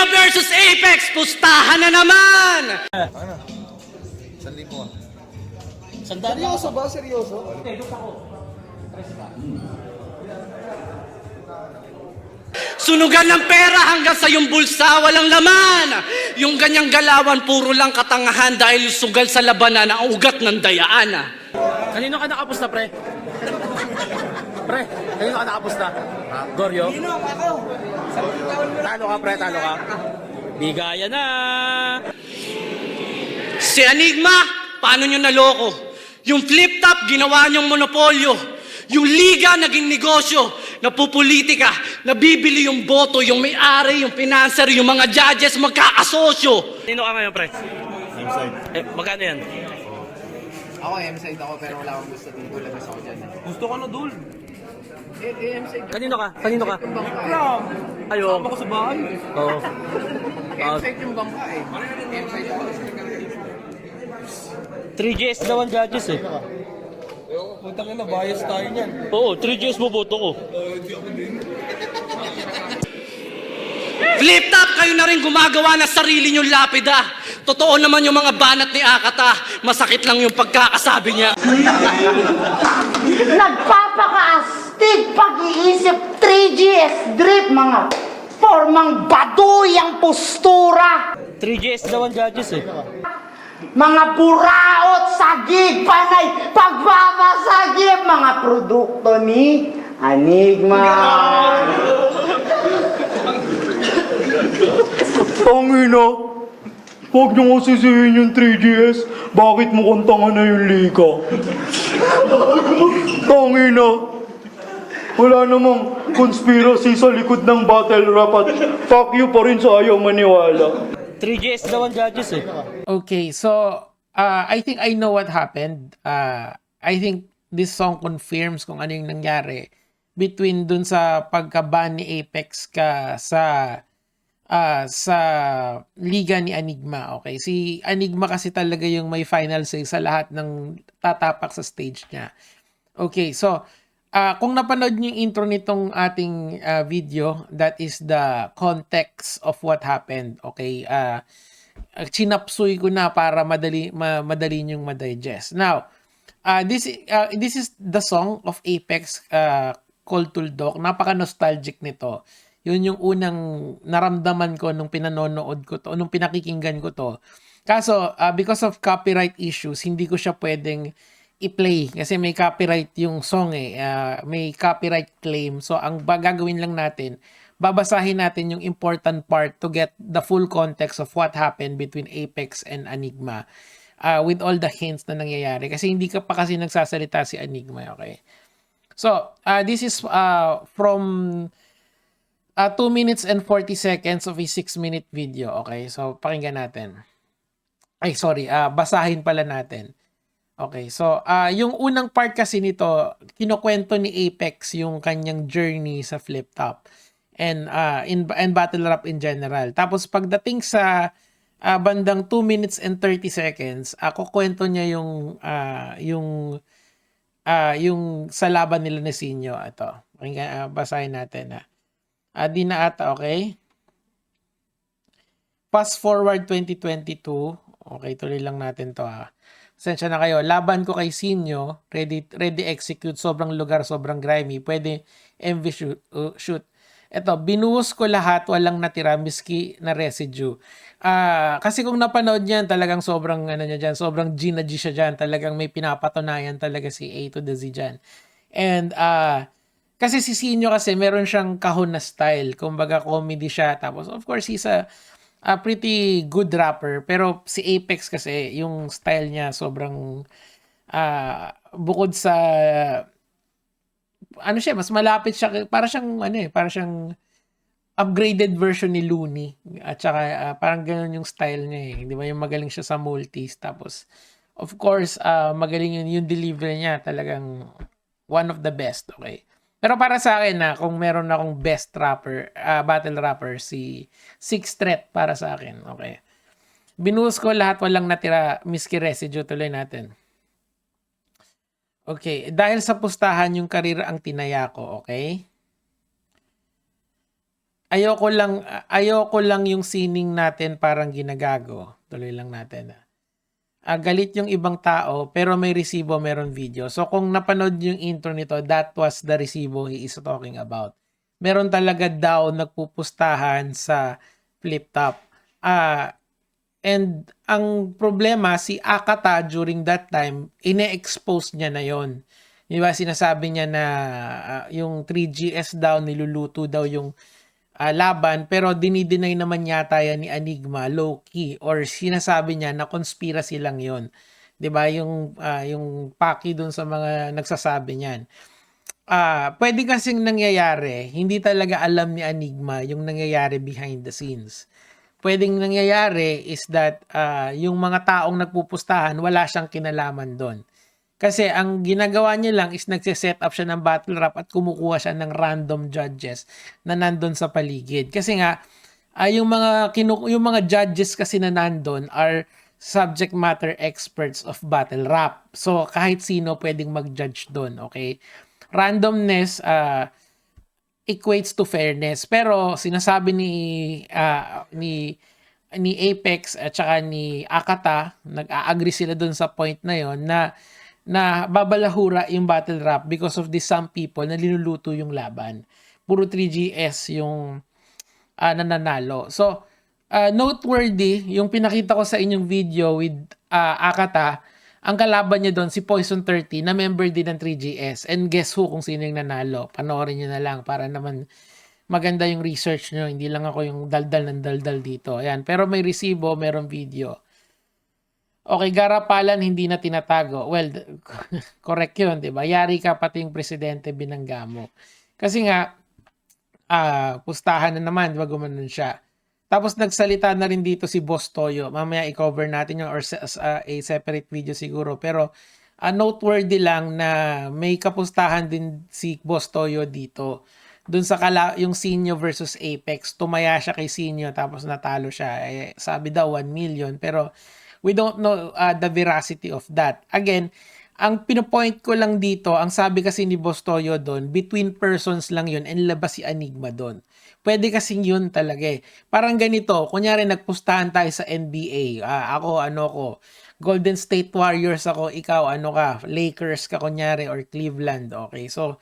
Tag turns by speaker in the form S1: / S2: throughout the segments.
S1: Enigma versus Apex, pustahan na naman!
S2: Ano? 1,000 ah.
S3: Seryoso ba? Seryoso?
S1: Sunugan ng pera hanggang sa yung bulsa walang laman. Yung ganyang galawan puro lang katangahan dahil sugal sa labanan ang ugat ng dayaan.
S4: Kanino ka nakapusta, pre? Pre, kanino ka nakapusta? Goryo? Talo ka, pre, talo ka. Bigaya na!
S1: Si Enigma, paano nyo naloko? Yung flip top, ginawa nyong monopolyo. Yung liga, naging negosyo. Napupolitika, nabibili yung boto, yung may-ari, yung financer, yung mga judges, magkakasosyo.
S4: Kanino ka ngayon, pre?
S2: M-side.
S4: Magkano yan?
S3: Ako, M-side ako pero wala akong gusto dito. Labas ako dyan.
S4: Gusto ko na, Dul.
S3: M-side yung
S4: Kanino ka? Kanino ka?
S3: bangka
S4: Ayaw.
S3: Sama ko sa bahay.
S4: Oo.
S3: M-side yung bangka eh. M-side ako.
S4: 3GS daw ang judges eh.
S3: Putang ina, bias tayo niyan.
S4: Oo, 3GS mo boto ko.
S1: Flip top, kayo na rin gumagawa ng sarili nyong lapida. Totoo naman yung mga banat ni Akata. Masakit lang yung pagkakasabi niya.
S5: Nagpapakaastig pag-iisip 3GS drip, mga formang baduy ang postura.
S4: 3GS daw ang judges eh.
S5: Mga buraot, sagig, panay, pagpapasagib, mga produkto ni Enigma.
S6: Tangina, huwag niyo ko sisihin yung 3GS. Bakit mo kantangan na yung liga? Tangina, wala namang conspiracy sa likod ng battle rap at fuck you pa rin sa ayaw maniwala.
S4: 3GS daw ang judges eh.
S7: Okay, so I think I know what happened. I think this song confirms kung ano yung nangyari between dun sa pagka-ban ni Apex ka sa liga ni Enigma. Okay, si Enigma kasi talaga yung may final say sa lahat ng tatapak sa stage niya. Okay, so kung napanood niyo yung intro nitong ating video, that is the context of what happened. Okay, chinapsuy ko na para madali niyong ma-digest. Now, this is the song of Apex called Tuldok. Napaka-nostalgic nito. Yun yung unang naramdaman ko nung pinanonood ko to, nung pinakikinggan ko to. Kaso, because of copyright issues, hindi ko siya pwedeng i-play kasi may copyright yung song eh. May copyright claim. So, ang gagawin lang natin, babasahin natin yung important part to get the full context of what happened between Apex and Enigma with all the hints na nangyayari. Kasi hindi ka pa kasi nagsasalita si Enigma, okay? So, this is from 2 minutes and 40 seconds of a 6-minute video, okay? So, pakinggan natin. Ay, sorry, basahin pala natin. Okay, so yung unang part kasi nito, kinukwento ni Apex yung kanyang journey sa flip top and battle rap in general. Tapos pagdating sa bandang 2 minutes and 30 seconds, kukwento niya yung sa laban nila ni Sinyo. Ito, basahin natin. Di na ata, okay? Fast forward 2022. Okay, tuloy lang natin to Sensya na kayo. Laban ko kay Sinyo. Ready execute. Sobrang lugar, sobrang grimy. Pwede MV shoot. Ito, binuhos ko lahat. Walang natira. Miski na residue. Kasi kung napanood niyan, talagang sobrang sobrang G na G siya dyan. Talagang may pinapatunayan talaga si A to the Z dyan. And kasi si Sinyo kasi meron siyang kahon na style. Kumbaga comedy siya. Tapos of course he's a pretty good rapper, pero si Apex kasi yung style niya sobrang bukod sa siya, mas malapit siya, para siyang upgraded version ni Looney at saka parang ganoon yung style niya di ba, yung magaling siya sa multis, tapos of course magaling yung delivery niya, talagang one of the best, okay. Pero para sa akin kung meron akong best rapper, battle rapper, si Six Threat para sa akin. Okay. Binuhos ko lahat, walang natira, miski residue. Tuloy natin. Okay. Dahil sa pustahan, yung karir ang tinaya ko. Okay. ayoko lang yung sining natin parang ginagago. Tuloy lang natin. Galit yung ibang tao pero may resibo, meron video. So kung napanood yung intro nito, that was the resibo he is talking about. Meron talaga daw nagpupustahan sa flip top. And ang problema, si Akata during that time, ine-expose niya na yon. Di ba, sinasabi niya na yung 3GS daw, niluluto daw yung laban, pero dinideny naman yata yan ni Enigma, low-key, or sinasabi niya na conspiracy lang yon. Di ba, yung paki dun sa mga nagsasabi niyan. Pwede kasing nangyayari, hindi talaga alam ni Enigma yung nangyayari behind the scenes. Pwedeng nangyayari is that yung mga taong nagpupustahan, wala siyang kinalaman doon. Kasi ang ginagawa niya lang is nagse-set up siya ng battle rap at kumukuha siya ng random judges na nandun sa paligid. Kasi nga, yung mga judges kasi na nandun are subject matter experts of battle rap. So, kahit sino pwedeng mag-judge doon, okay? Randomness, equates to fairness, pero sinasabi ni Apex at saka ni Akata, nag-a-agree sila dun sa point na yon na babalahura yung battle rap because of these some people na linuluto yung laban. Puro 3GS yung nananalo. So noteworthy yung pinakita ko sa inyong video with Akata. Ang kalaban niya doon, si Poison 30, na member din ng 3GS. And guess who kung sino yung nanalo? Panoorin niyo na lang para naman maganda yung research nyo. Hindi lang ako yung daldal ng daldal dito. Ayan. Pero may resibo, merong video. Okay, garapalan, hindi na tinatago. Well, correct yun, di ba? Yari ka pati yung presidente binangga mo. Kasi nga, pustahan na naman, di ba gumanon siya. Tapos nagsalita na rin dito si Boss Toyo. Mamaya i-cover natin yung or a separate video siguro. Pero noteworthy lang na may kapustahan din si Boss Toyo dito. Doon sa yung Sinyo versus Apex, tumaya siya kay Sinyo tapos natalo siya. Sabi daw 1 million pero we don't know the veracity of that. Again, ang pinopoint ko lang dito, ang sabi kasi ni Boss Toyo doon, between persons lang yun and labas si Enigma doon. Pwede kasing yun talaga eh. Parang ganito, kunyari nagpustahan tayo sa NBA. Ako, Golden State Warriors ako, ikaw, Lakers ka kunyari or Cleveland. Okay, so,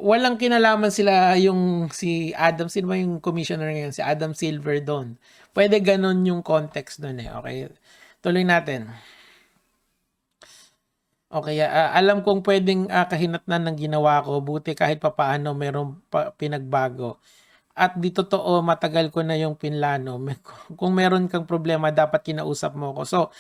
S7: walang kinalaman sila yung si Adam, sino ba yung commissioner ngayon? Si Adam Silver doon. Pwede ganun yung context doon eh. Okay, tuloy natin. Okay, alam kong pwedeng kahinatnan ng ginawa ko, buti kahit papaano merong pinagbago. At di totoo, matagal ko na yung pinlano. Kung meron kang problema, dapat kinausap mo ko. So,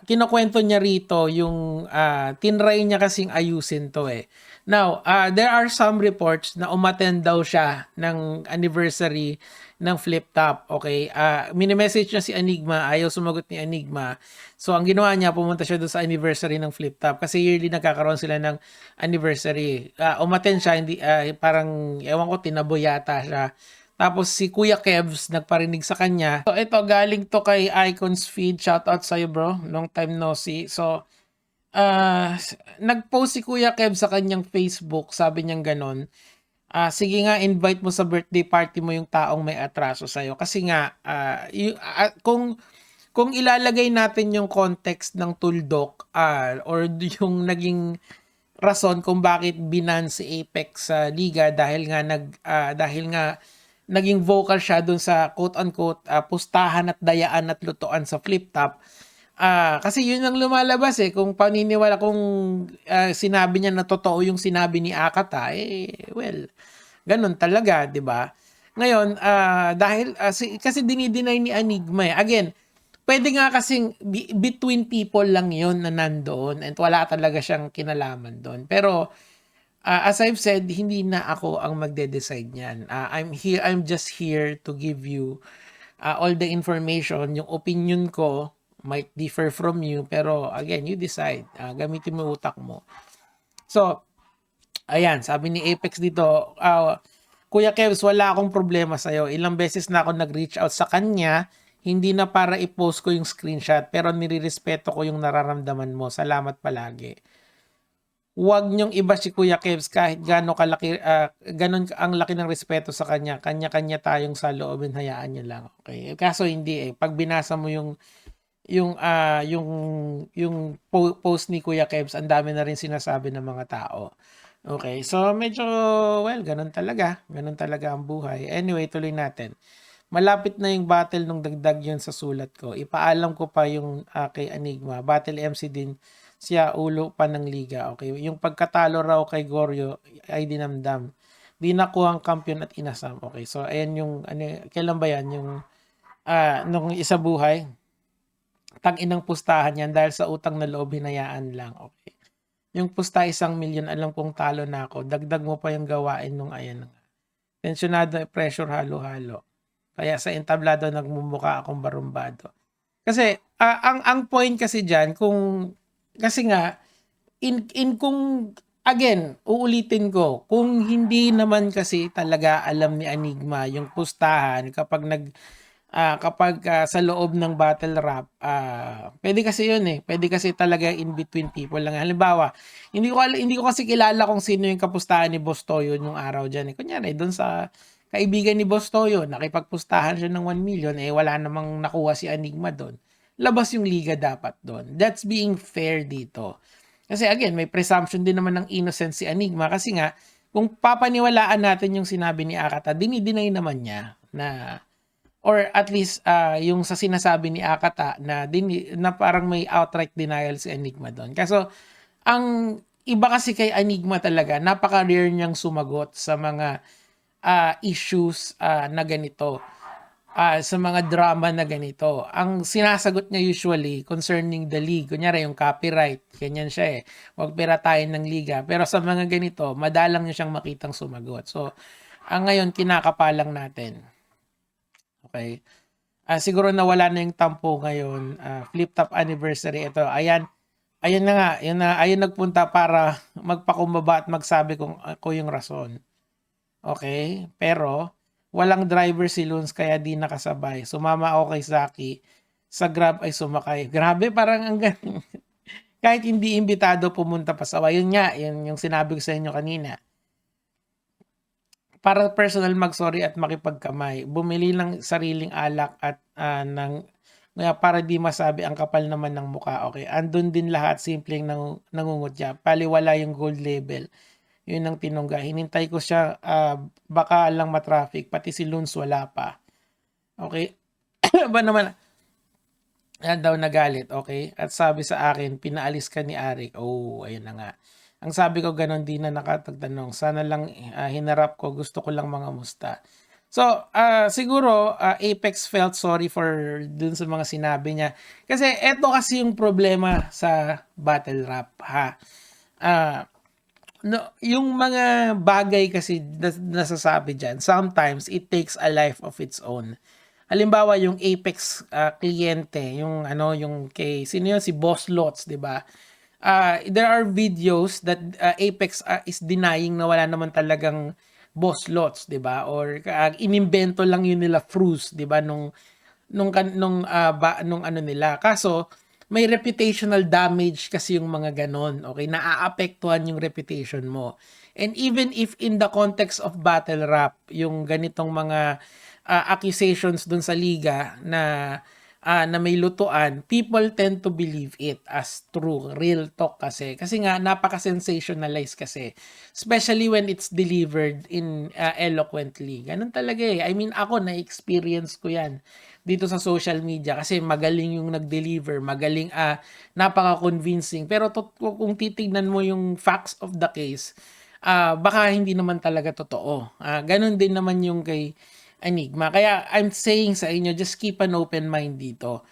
S7: kinukwento niya rito yung tinry niya kasing ayusin to eh. Now, there are some reports na umattend daw siya ng anniversary ng Flip Top. Okay, mini-message niya si Enigma, ayaw sumagot ni Enigma. So, ang ginawa niya, pumunta siya doon sa anniversary ng Flip Top kasi yearly nagkakaroon sila ng anniversary. Umattend siya, hindi, parang, ewan ko, tinaboy yata siya. Tapos si Kuya Kevs nagparinig sa kanya. So ito, galing to kay Icons Feed. Shoutout sa'yo bro. Long time no see. So, nag-post si Kuya Kevs sa kanyang Facebook. Sabi niyang ganon. Sige nga, invite mo sa birthday party mo yung taong may atraso sa'yo. Kasi nga, kung ilalagay natin yung context ng tuldok or yung naging rason kung bakit binan si Apex sa liga dahil nga naging vocal siya dun sa quote-unquote pustahan at dayaan at lutuan sa Flip Top. Kasi yun ang lumalabas eh. Kung paniniwala, kung sinabi niya na totoo yung sinabi ni Akata, well, ganun talaga, di ba? Ngayon, dahil, kasi dinideny ni Enigma eh. Again, pwede nga kasing between people lang yun na nandoon and wala talaga siyang kinalaman doon. Pero, as I've said, hindi na ako ang magde-decide niyan. I'm just here to give you all the information. Yung opinion ko might differ from you, pero again, you decide. Gamitin mo utak mo. So, ayan, sabi ni Apex dito, Kuya Kevs, wala akong problema sa'yo. Ilang beses na ako nag-reach out sa kanya, hindi na para i-post ko yung screenshot, pero nirirespeto ko yung nararamdaman mo. Salamat palagi. wag niyong iba si Kuya Kebs kahit gaano kalaki, ganon ang laki ng respeto sa kanya. Kanya-kanya tayong saloobin, hayaan niyo lang. Okay? Kaso hindi eh. Pag binasa mo yung post ni Kuya Kebs, ang dami na rin sinasabi ng mga tao. Okay, so medyo, well, ganun talaga. Ganun talaga ang buhay. Anyway, tuloy natin. Malapit na yung battle nung dagdag yun sa sulat ko. Ipaalam ko pa yung kay Enigma. Battle MC din siya, ulo pa ng liga. Okay, yung pagkatalo raw kay Goryo ay dinamdam. Di nakuha ang kampiyon at inasam. Okay, so ayan yung, kailan ba yan? Yung, nung isa buhay. Tang-inang pustahan yan dahil sa utang na loob hinayaan lang. Okay. Yung pusta 1 milyon, alam kong talo na ako. Dagdag mo pa yung gawain nung ayan. Tensyonado, pressure, halo-halo. Kaya sa entablado nagmumuka akong barumbado. Kasi ang point kasi diyan kasi nga kung again, uulitin ko, kung hindi naman kasi talaga alam ni Enigma yung pustahan kapag sa loob ng battle rap, pwede kasi yun eh. Pwede kasi talaga in between people lang. Halimbawa, hindi ko kasi kilala kung sino yung kapustahan ni Boss Toyo nung araw dyan. Kunyari, doon sa kaibigan ni Boss Toyo, nakipagpustahan siya ng 1 million, wala namang nakuha si Enigma doon. Labas yung liga dapat doon. That's being fair dito. Kasi again, may presumption din naman ng innocence si Enigma kasi nga, kung papaniwalaan natin yung sinabi ni Akata, dinideny naman niya na or at least yung sa sinasabi ni Akata na parang may outright denial si Enigma doon. Kaso ang iba kasi kay Enigma talaga, napaka-rare niyang sumagot sa mga issues na ganito. Sa mga drama na ganito. Ang sinasagot niya usually concerning the league, kunyari yung copyright, ganyan siya eh. Huwag piratayin ng liga. Pero sa mga ganito, madalang niya siyang makitang sumagot. So, ang ngayon, kinakapalang natin. Okay. Siguro nawala na yung tampo ngayon. Flip top anniversary. Ito, ayan na nga. Ayun nagpunta para magpakumbaba at magsabi kung ako yung rason. Okay. Pero, walang driver si Luns kaya di nakasabay. Sumama ako kay Zaki. Sa Grab ay sumakay. Grabe, parang ang galing. Kahit hindi imbitado pumunta pa sa yun nga, yun yung sinabi ko sa inyo kanina. Para personal mag-sorry at makipagkamay. Bumili ng sariling alak at para di masabi ang kapal naman ng muka. Okay, andun din lahat, simpleng nangungutya. Paliwala yung gold label. Yun ang tinungga. Hinintay ko siya, baka lang matraffic. Pati si Luns wala pa. Okay. Ba naman, yan daw nagalit. Okay. At sabi sa akin, pinaalis ka ni Arik. Oh, ayun na nga. Ang sabi ko, ganon din na nakatagtanong. Sana lang hinarap ko. Gusto ko lang mga musta. So, siguro, Apex felt sorry for dun sa mga sinabi niya. Kasi eto kasi yung problema sa battle rap, ha. No, yung mga bagay kasi nasasabi dyan, sometimes it takes a life of its own. Halimbawa, yung Apex kliyente, yung kay, sino yun? Si Boss Lots, di ba? There are videos that Apex is denying na wala naman talagang Boss Lots, 'di ba? Or inimbento lang yun nila Fruz, 'di ba? Nung ano nila. Kaso may reputational damage kasi yung mga ganon. Okay, naaapektuhan yung reputation mo. And even if in the context of battle rap, yung ganitong mga accusations dun sa liga na may lutuan, people tend to believe it as true, real talk kasi. Kasi nga, napaka-sensationalize kasi. Especially when it's delivered in eloquently. Ganun talaga eh. I mean, ako, na-experience ko yan dito sa social media kasi magaling yung nag-deliver, magaling, napaka-convincing. Pero kung titignan mo yung facts of the case, baka hindi naman talaga totoo. Ganun din naman yung kay Enigma. Kaya I'm saying sa inyo, just keep an open mind dito.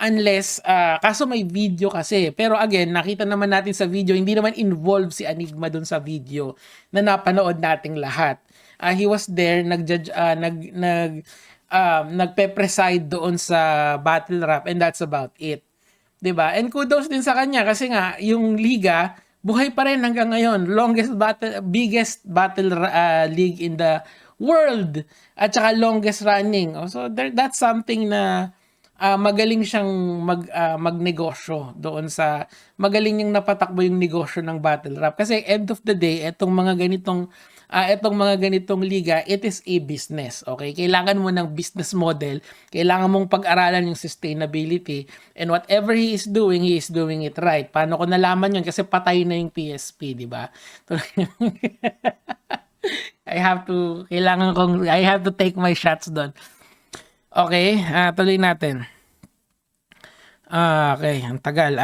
S7: Unless, kaso may video kasi. Pero again, nakita naman natin sa video, hindi naman involved si Enigma dun sa video na napanood nating lahat. He was there, nag-judge, nagpe-preside doon sa battle rap and that's about it. 'Di ba? And kudos din sa kanya kasi nga, yung liga, buhay pa rin hanggang ngayon. Biggest battle league in the world at saka longest running. So that's something na magaling siyang magnegosyo doon sa magaling niyang napatakbo yung negosyo ng battle rap kasi end of the day etong mga ganitong liga, it is a business, okay? Kailangan mo ng business model, kailangan mong pag-aralan yung sustainability, and whatever he is doing it right. Paano ko nalaman yun? Kasi patay na yung PSP, di ba? I have to take my shots doon. Okay, tuloy natin. Okay, ang tagal.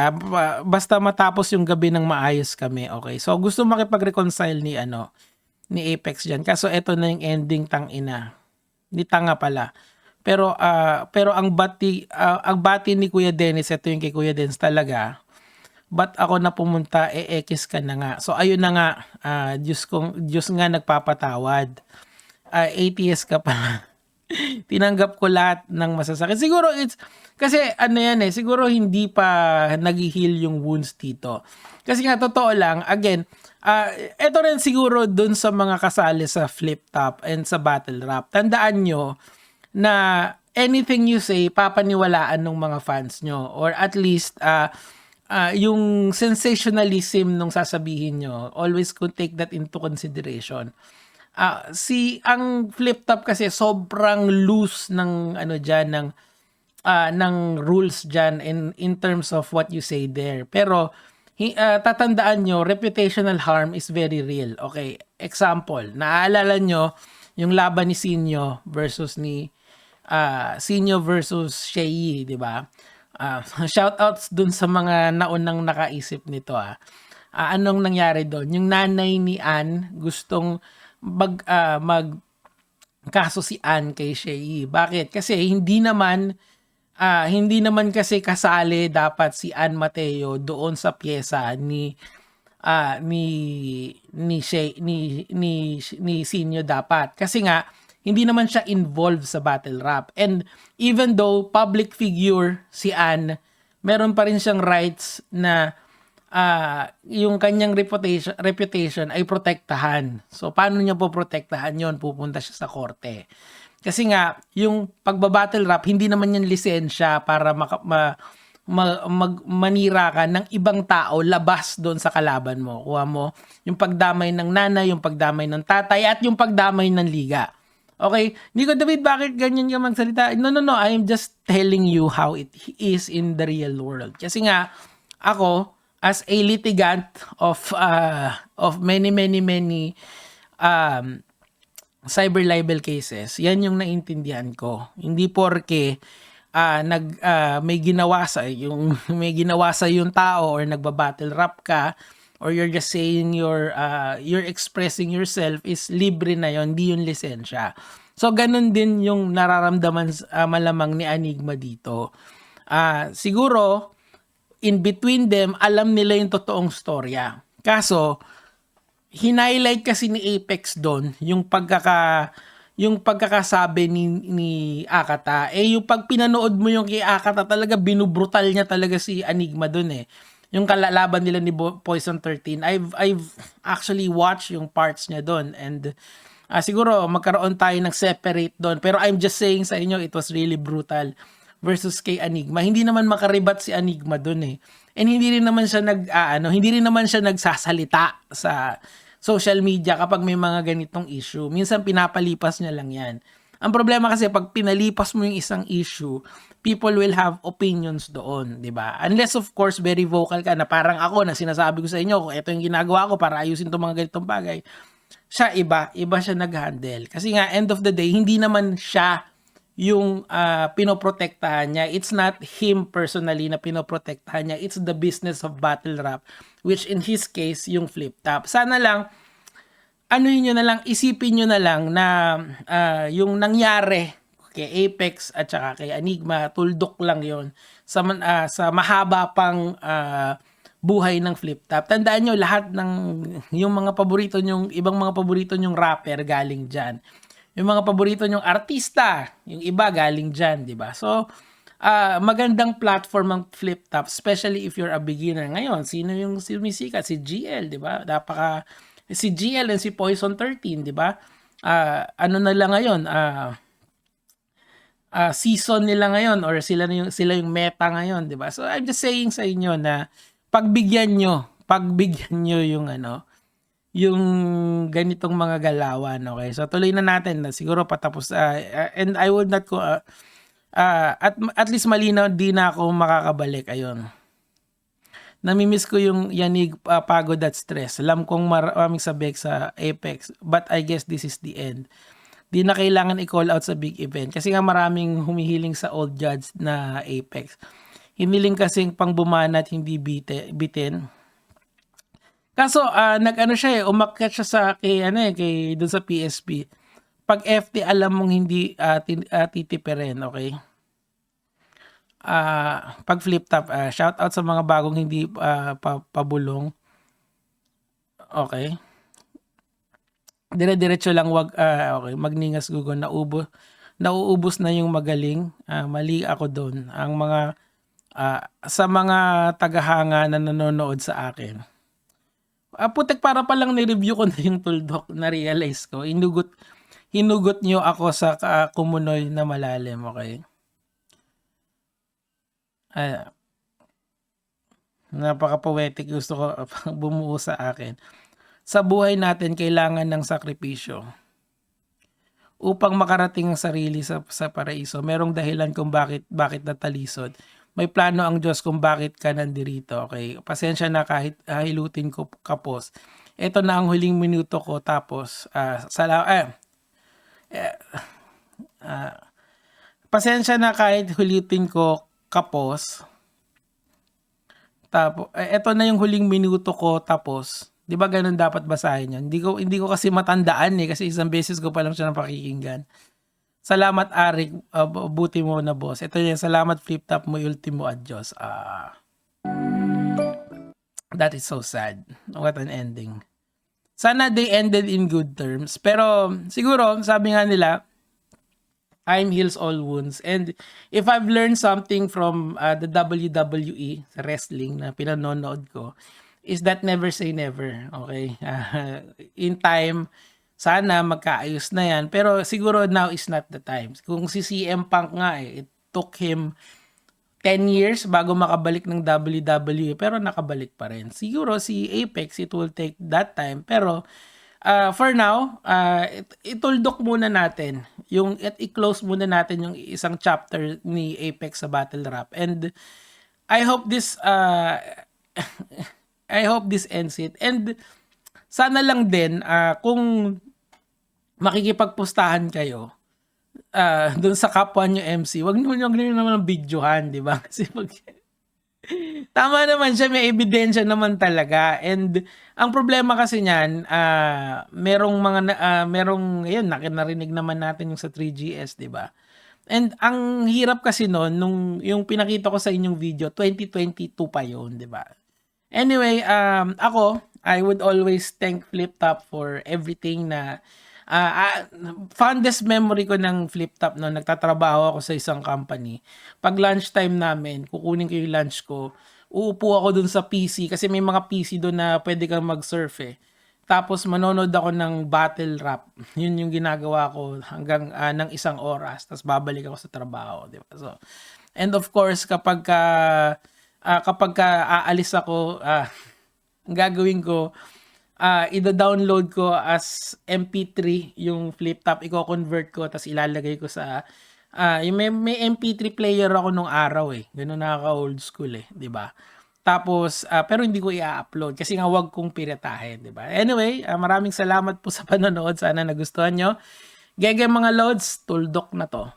S7: Basta matapos yung gabi ng maayos kami. Okay, so gusto makipag-reconcile ni Apex dyan. Kaso eto na yung ending, tangina. Ni tanga pala. Pero ang bati ni Kuya Dennis, ito yung kay Kuya Dennis talaga. Ba't ako na pumunta, X ka na nga. So ayun na nga, Diyos nga nagpapatawad. ATS ka pa. Tinanggap ko lahat ng masasakit. Siguro kasi siguro hindi pa nag-heal yung wounds dito. Kasi nga totoo lang, again, ito rin siguro dun sa mga kasali sa flip top and sa battle rap. Tandaan nyo na anything you say, papaniwalaan ng mga fans nyo. Or at least, yung sensationalism nung sasabihin nyo, always take that into consideration. Ang flip top kasi sobrang loose ng ng rules dyan in terms of what you say there. Pero tatandaan nyo, reputational harm is very real. Okay, example, naaalala nyo yung laban ni Sinyo versus Shei, di ba? Shoutouts dun sa mga naunang nakaisip nito. Anong nangyari doon? Yung nanay ni Ann gustong magkaso si Ann kay Shei. Bakit? Kasi hindi naman kasi kasali dapat si Ann Mateo doon sa pyesa ni Sinyo dapat. Kasi nga hindi naman siya involved sa battle rap. And even though public figure si Ann, meron pa rin siyang rights na yung kanyang reputation ay protektahan. So paano niya po protektahan yon? Pupunta siya sa korte. Kasi nga, yung pagbabattle rap, hindi naman yan lisensya para manira ka ng ibang tao labas doon sa kalaban mo. Kuha mo yung pagdamay ng nanay, yung pagdamay ng tatay, at yung pagdamay ng liga. Okay? Nico David, bakit ganyan ka magsalita? No. I am just telling you how it is in the real world. Kasi nga, ako, as a litigant of many cyber libel cases, yan yung naintindihan ko. Hindi porke may ginawa sa yung tao or nagba-battle rap ka or you're just saying you're expressing yourself is libre na yon, hindi yung lisensya. So ganun din yung nararamdaman malamang ni Enigma dito. Siguro in between them, alam nila yung totoong storya. Kaso hinighlight kasi ni Apex doon yung pagkakasabi ni Akata. Yung pag pinanood mo yung kay Akata, talaga binubrutal niya talaga si Enigma doon Yung kalalaban nila ni Poison 13, I've actually watched yung parts niya doon, and siguro magkaroon tayo ng separate doon. Pero I'm just saying sa inyo, it was really brutal versus kay Enigma. Hindi naman makaribat si Enigma doon And hindi rin naman siya nagsasalita sa social media kapag may mga ganitong issue. Minsan pinapalipas niya lang yan. Ang problema kasi pag pinalipas mo yung isang issue, people will have opinions doon, di ba? Unless of course very vocal ka na parang ako na sinasabi ko sa inyo, kung ito yung ginagawa ko para ayusin itong mga ganitong bagay. Siya iba siya nag-handle. Kasi nga end of the day, hindi naman siya yung pinoprotektahan niya. It's not him personally na pinoprotektahan niya. It's the business of battle rap, which in his case, yung flip top. Sana lang, isipin nyo na lang na yung nangyari kay Apex at saka kay Enigma, tuldok lang yon sa mahaba pang buhay ng flip top. Tandaan nyo, lahat ng yung mga paborito nyong, ibang mga paborito nyong rapper galing dyan. Yung mga paborito nyong artista, yung iba galing dyan, di ba? So, magandang platform ang flip top, especially if you're a beginner. Ngayon, sino yung sumisikat? Si GL, di ba? Si GL and si Poison 13, di ba? Na lang ngayon? season nila ngayon or sila yung meta ngayon, 'di ba? So I'm just saying sa inyo na pagbigyan nyo yung yung ganitong mga galawan, okay? So tuloy na natin na siguro patapos and I would not at least malinaw di na ako makakabalik ayon. Namimiss ko yung yanig, pagod at stress. Alam kong maraming sabik sa Apex, but I guess this is the end. Di na kailangan i-call out sa big event kasi nga maraming humihiling sa old judge na Apex. Hiniling kasing pang bumana at hindi bitin. Kaso nag-ano siya umakyat siya sa kay doon sa PSP. Pag FT alam mong hindi titipirin, okay? Pag flip top, shout out sa mga bagong hindi pabulong. Okay. Dire-diretso lang okay, magningas gugo nauubos na yung magaling. Mali ako doon. Ang mga sa mga tagahanga na nanonood sa akin. Putek para palang ni-review ko na yung tuldok, na-realize ko. Hinugot nyo ako sa kumunoy na malalim, okay? Napaka-poetic, gusto ko bumuo sa akin. Sa buhay natin, kailangan ng sakripisyo. Upang makarating ang sarili sa paraiso, merong dahilan kung bakit natalisod. May plano ang Diyos kung bakit ka nandirito. Okay? Pasensya na kahit hilutin ko kapos. Ito na ang huling minuto ko tapos pasensya na kahit hilutin ko kapos. Tapos ito na yung huling minuto ko tapos. 'Di ba ganun dapat basahin 'yon? Hindi ko kasi matandaan kasi isang beses ko pa lang siya napakikinggan. Salamat Arik, buti mo na boss. Ito yung salamat flip top mo ultimo adios. That is so sad. What an ending. Sana they ended in good terms. Pero siguro sabi nga nila, time heals all wounds. And if I've learned something from the WWE sa wrestling na pinanonood ko, is that never say never. Okay? In time, sana magkaayos na yan. Pero siguro now is not the time. Kung si CM Punk nga it took him 10 years bago makabalik ng WWE pero nakabalik pa rin. Siguro si Apex, it will take that time. Pero for now, ituldok muna natin. I-close muna natin yung isang chapter ni Apex sa Battle Rap. And I hope this ends it. And sana lang din kung makikipagpustahan kayo doon sa kapwa nyo MC, wag nyo naman ng videohan, di ba? Kasi tama naman siya, may ebidensya naman talaga. And ang problema kasi niyan, merong ayun, narinig naman natin yung sa 3GS, di ba? And ang hirap kasi noon nung yung pinakita ko sa inyong video, 2022 pa yun, di ba? Anyway, I would always thank Flip Top for everything na fondest memory ko ng Flip Top no, nagtatrabaho ako sa isang company. Pag lunchtime namin, kukunin ko yung lunch ko, uupo ako dun sa PC kasi may mga PC doon na pwede kang mag-surf Tapos manonood ako ng battle rap. Yun yung ginagawa ko hanggang ng 1 oras. Tapos babalik ako sa trabaho, di ba? So, and of course, kapag aalis ako, ang gagawin ko, ida-download ko as MP3 yung Flip Top, i-convert ko, tapos ilalagay ko sa, may MP3 player ako nung araw Ganun nakaka-old school di ba? Tapos, pero hindi ko i-upload kasi nga wag kong piratahin, di ba? Anyway, maraming salamat po sa panonood. Sana nagustuhan nyo. Gege mga loads, tuldok na to.